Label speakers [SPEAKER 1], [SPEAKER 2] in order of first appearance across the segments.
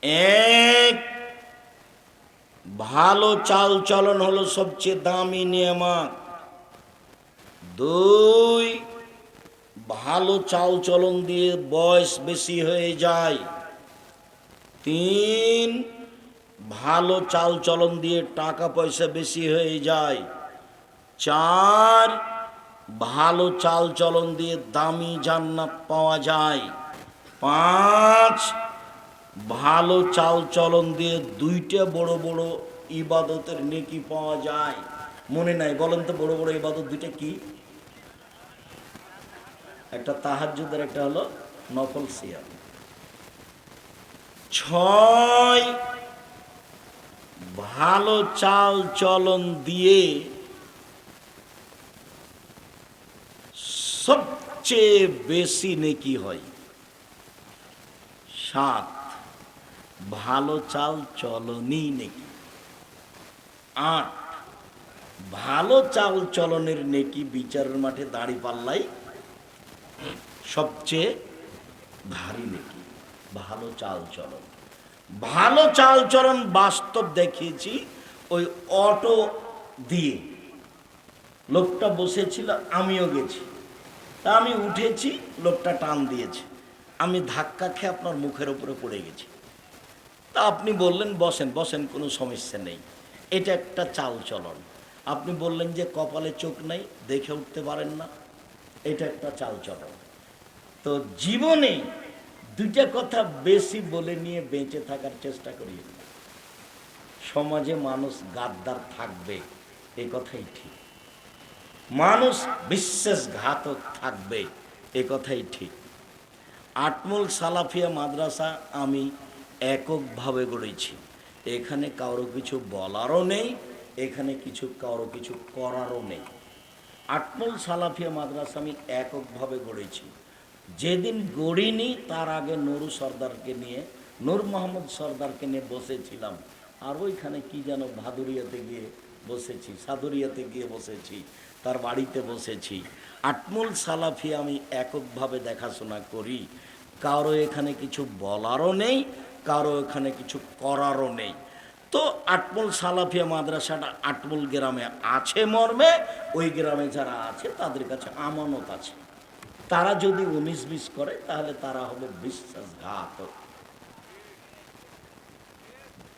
[SPEAKER 1] এক, ভালো চাল চলন হলো সবচেয়ে দামি নিয়ামত। দুই, ভালো চাল চলন দিয়ে বয়স বেশি হয়ে যায়। তিন, ভালো চাল চলন দিয়ে টাকা পয়সা বেশি হয়ে যায়। চার, ভালো চাল চলন দিয়ে দামি জান্নাত পাওয়া যায়। পাঁচ, ভালো চাল চলন দিয়ে দুইটা বড় বড় ইবাদতের নেকি পাওয়া যায়। মনে নাই? বলেন তো বড় বড় ইবাদত দুইটা কি? একটা তাহাজ্জুদের, একটা হলো নফল সিয়াম। ছয়, ভালো চাল চলন দিয়ে সবচেয়ে বেশি নেকি হয়। সাত, ভালো চাল চলনই নেকি। আট, ভালো চাল চলনের নেকি বিচারের মাঠে দাড়ি পাল্লাই সবচেয়ে ভারী নেকি। ভালো চাল চলন, ভালো চাল চলন বাস্তব দেখিয়েছি। ওই অটো দিয়ে লোকটা বসেছিল, আমিও গেছি, তা আমি উঠেছি, লোকটা টান দিয়েছে, আমি ধাক্কা খেয়ে আপনার মুখের উপরে পড়ে গেছি। তা আপনি বললেন বসেন বসেন, কোনো সমস্যা নেই। এটা একটা চাল চলন। আপনি বললেন যে কপালে চোখ নেই, দেখে উঠতে পারেন না, এটা একটা চাল চলন। তো জীবনে দুইটা কথা বেশি বলে নিয়ে বেঁচে থাকার চেষ্টা করি। সমাজে মানুষ গাদ্দার থাকবে, এ কথাই ঠিক। মানুষ বিশ্বাসঘাতক থাকবে, এ কথাই ঠিক। আটমূল সালাফিয়া মাদ্রাসা আমি এককভাবে গড়েছি। এখানে কারো কিছু বলারও নেই, এখানে কারো কিছু করারও নেই। আটমূল সালাফিয়া মাদ্রাসা আমি এককভাবে গড়েছি। যেদিন গড়িনি তার আগে নুরু সর্দারকে নিয়ে, নূর মোহাম্মদ সর্দারকে নিয়ে বসেছিলাম। আর ওইখানে কি যেন ভাদুরিয়াতে গিয়ে বসেছি, সাদুরিয়াতে গিয়ে বসেছি, তার বাড়িতে বসেছি। আটমূল সালাফিয়া আমি এককভাবে দেখাশোনা করি। কারো এখানে কিছু বলারও নেই, কারো এখানে কিছু করারও নেই। তো আটমূল সালাফিয়া মাদ্রাসাটা আটমূল গ্রামে আছে মর্মে, ওই গ্রামে যারা আছে তাদের কাছে আমানত আছে। তারা যদি 19-20 করে তাহলে তারা হবে বিশ্বাসঘাতক,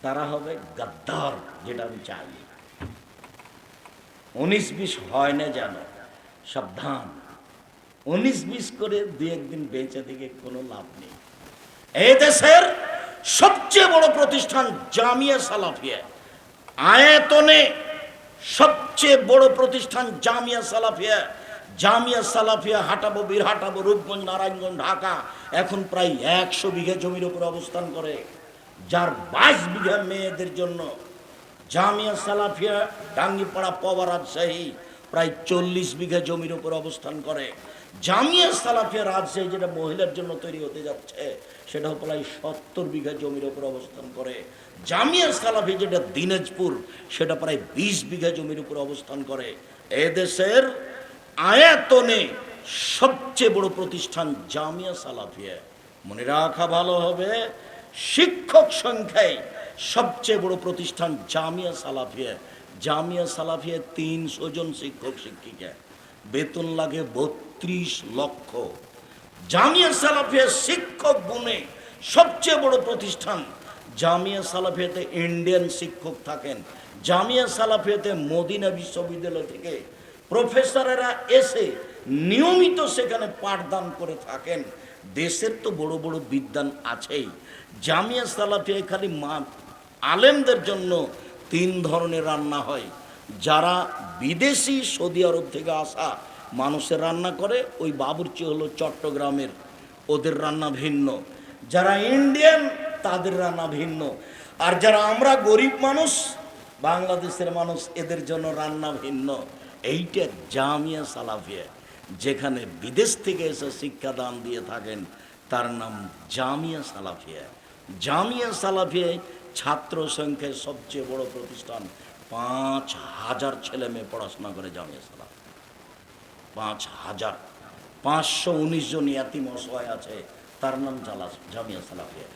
[SPEAKER 1] তারা হবে গাদ্দার, যেটা আমি চাই। 19-20 হয় না যেন, সাবধান। 19-20 করে দু একদিন বেঁচে থেকে কোনো লাভ নেই। এই দেশের সবচেয়ে বড় প্রতিষ্ঠান জামিয়া সালাফিয়া, আয়তনে সবচেয়ে বড় প্রতিষ্ঠান জামিয়া সালাফিয়া। জামিয়া সালাফিয়া হাটাবো, বীরহাটাবো, রূপগঞ্জ, নারায়ণগঞ্জ, ঢাকা, এখন প্রায় 100 বিঘা জমির উপর অবস্থান করে, যার 22 বিঘা মেয়েদের জন্য। জামিয়া সালাফিয়া ডাঙ্গিপাড়া, পবা, রাজশাহী প্রায় 40 বিঘা জমির উপর অবস্থান করে। জামিয়া সালাফিয়া রাজশাহী, যেটা মহিলার জন্য তৈরি হতে যাচ্ছে, সেটা প্রায় 70 বিঘা জমির উপর অবস্থান করে। জামিয়া সালাফি যেটা দিনাজপুর, সেটা প্রায় 20 বিঘা জমির উপর অবস্থান করে। এদেশের আয়তনে সবচেয়ে বড় প্রতিষ্ঠান জামিয়া সালাফিয়া। মনে রাখা ভালো হবে, শিক্ষক সংখ্যায় সবচেয়ে বড় প্রতিষ্ঠান জামিয়া সালাফিয়া। জামিয়া সালাফিয়া 300 জন শিক্ষক শিক্ষিকা, বেতন লাগে 32 লক্ষ। জামিয়া সালাফিয়া শিক্ষক গুণে সবচেয়ে বড় প্রতিষ্ঠান। জামিয়া সালাফিয়াতে ইন্ডিয়ান শিক্ষক থাকেন। জামিয়া সালাফিয়াতে মদিনা বিশ্ববিদ্যালয় থেকে প্রফেসরেরা এসে নিয়মিত সেখানে পাঠদান করে থাকেন। দেশের তো বড় বড় বিদ্যান আছেই। জামিয়া সালাফিয়া খালি আলেমদের জন্য 3 ধরনের রান্না হয়। যারা বিদেশি সৌদি আরব থেকে আসা মানুষের রান্না করে, ওই বাবুর্চি হলো চট্টগ্রামের, ওদের রান্না ভিন্ন। যারা ইন্ডিয়ান তাদের রান্না ভিন্ন। আর যারা আমরা গরিব মানুষ, বাংলাদেশের মানুষ, এদের জন্য রান্না ভিন্ন। এইটা জামিয়া সালাফিয়া, যেখানে বিদেশ থেকে এসে শিক্ষাদান দিয়ে থাকেন, তার নাম জামিয়া সালাফিয়া। জামিয়া সালাফিয়ায় ছাত্র সংখ্যায় সবচেয়ে বড় প্রতিষ্ঠান। 5000 ছেলে মেয়ে পড়াশোনা করে জামিয়া সালাফিয়া। 5000। 519 জন ইয়াতিম অসহায় আছে, তার নাম জামিয়া সালাফিয়া।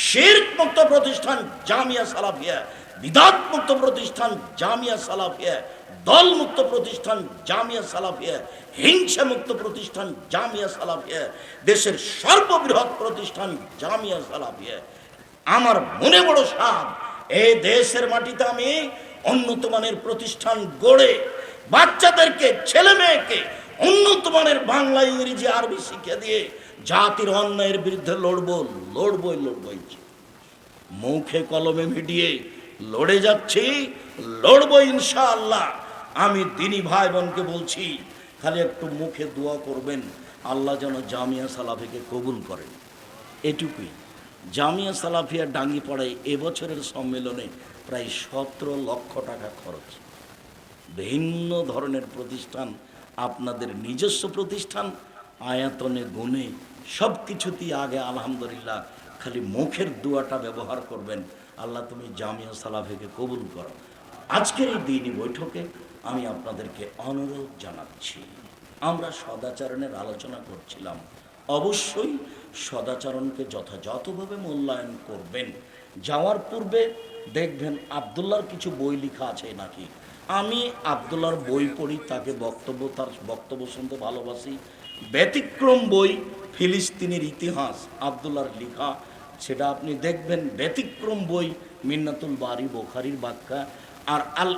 [SPEAKER 1] শিরক মুক্ত প্রতিষ্ঠান জামিয়া সালাফিয়া, বিদআত মুক্ত প্রতিষ্ঠান জামিয়া সালাফিয়া, দল মুক্ত প্রতিষ্ঠান জামিয়া সালাফিয়া, হিংসা মুক্ত প্রতিষ্ঠান জামিয়া সালাফিয়া, দেশের সর্ববৃহৎ প্রতিষ্ঠান জামিয়া সালাফিয়া। আমার মনে বড় সাধ, এই দেশের মাটিতে আমি উন্নত মানের প্রতিষ্ঠান গড়ে বাচ্চাদেরকে, ছেলে মেয়েকে উন্নত মানের বাংলা, ইংরেজি, আরবি শিক্ষা দিয়ে জাতির অন্যায়ের বিরুদ্ধে লড়বই। মুখে কলমে মিডিয়ে লড়ে যাচ্ছি, লড়বো ইনশাআল্লাহ। আমি দিনী ভাই বোনকে বলছি, খালি একটু মুখে দোয়া করবেন, আল্লাহ যেন জামিয়া সালাফিকে কবুল করেন, এটুকুই। জামিয়া সালাফিয়া ডাঙ্গিপাড়ায় এবছরের সম্মেলনে প্রায় 17 লক্ষ টাকা খরচ। ভিন্ন ধরনের প্রতিষ্ঠান, আপনাদের নিজস্ব প্রতিষ্ঠান, আয়াতনে গুণে সব কিছুতেই আগে আলহামদুলিল্লাহ। খালি মুখের দোয়াটা ব্যবহার করবেন, আল্লাহ তুমি জামিয়া সালাফিকে কবুল করো। আজকের এই দিনই বৈঠকে আমি আপনাদেরকে অনুরোধ জানাচ্ছি, আমরা সদাচরণের আলোচনা করছিলাম। অবশ্যই সদাচরণকে যথাযথভাবে মূল্যায়ন করবেন। যাওয়ার পূর্বে দেখবেন আবদুল্লাহর কিছু বই লেখা আছে নাকি। আমি আবদুল্লাহর বই পড়ি, তাকে তার বক্তব্য শুনতে ভালোবাসি। ব্যতিক্রম বই ফিলিস্তিনের ইতিহাস আবদুল্লাহর লেখা, সেটা আপনি দেখবেন। ব্যতিক্রম বই মিন্নাতুল বারি বুখারীর ব্যাখ্যা, আর আল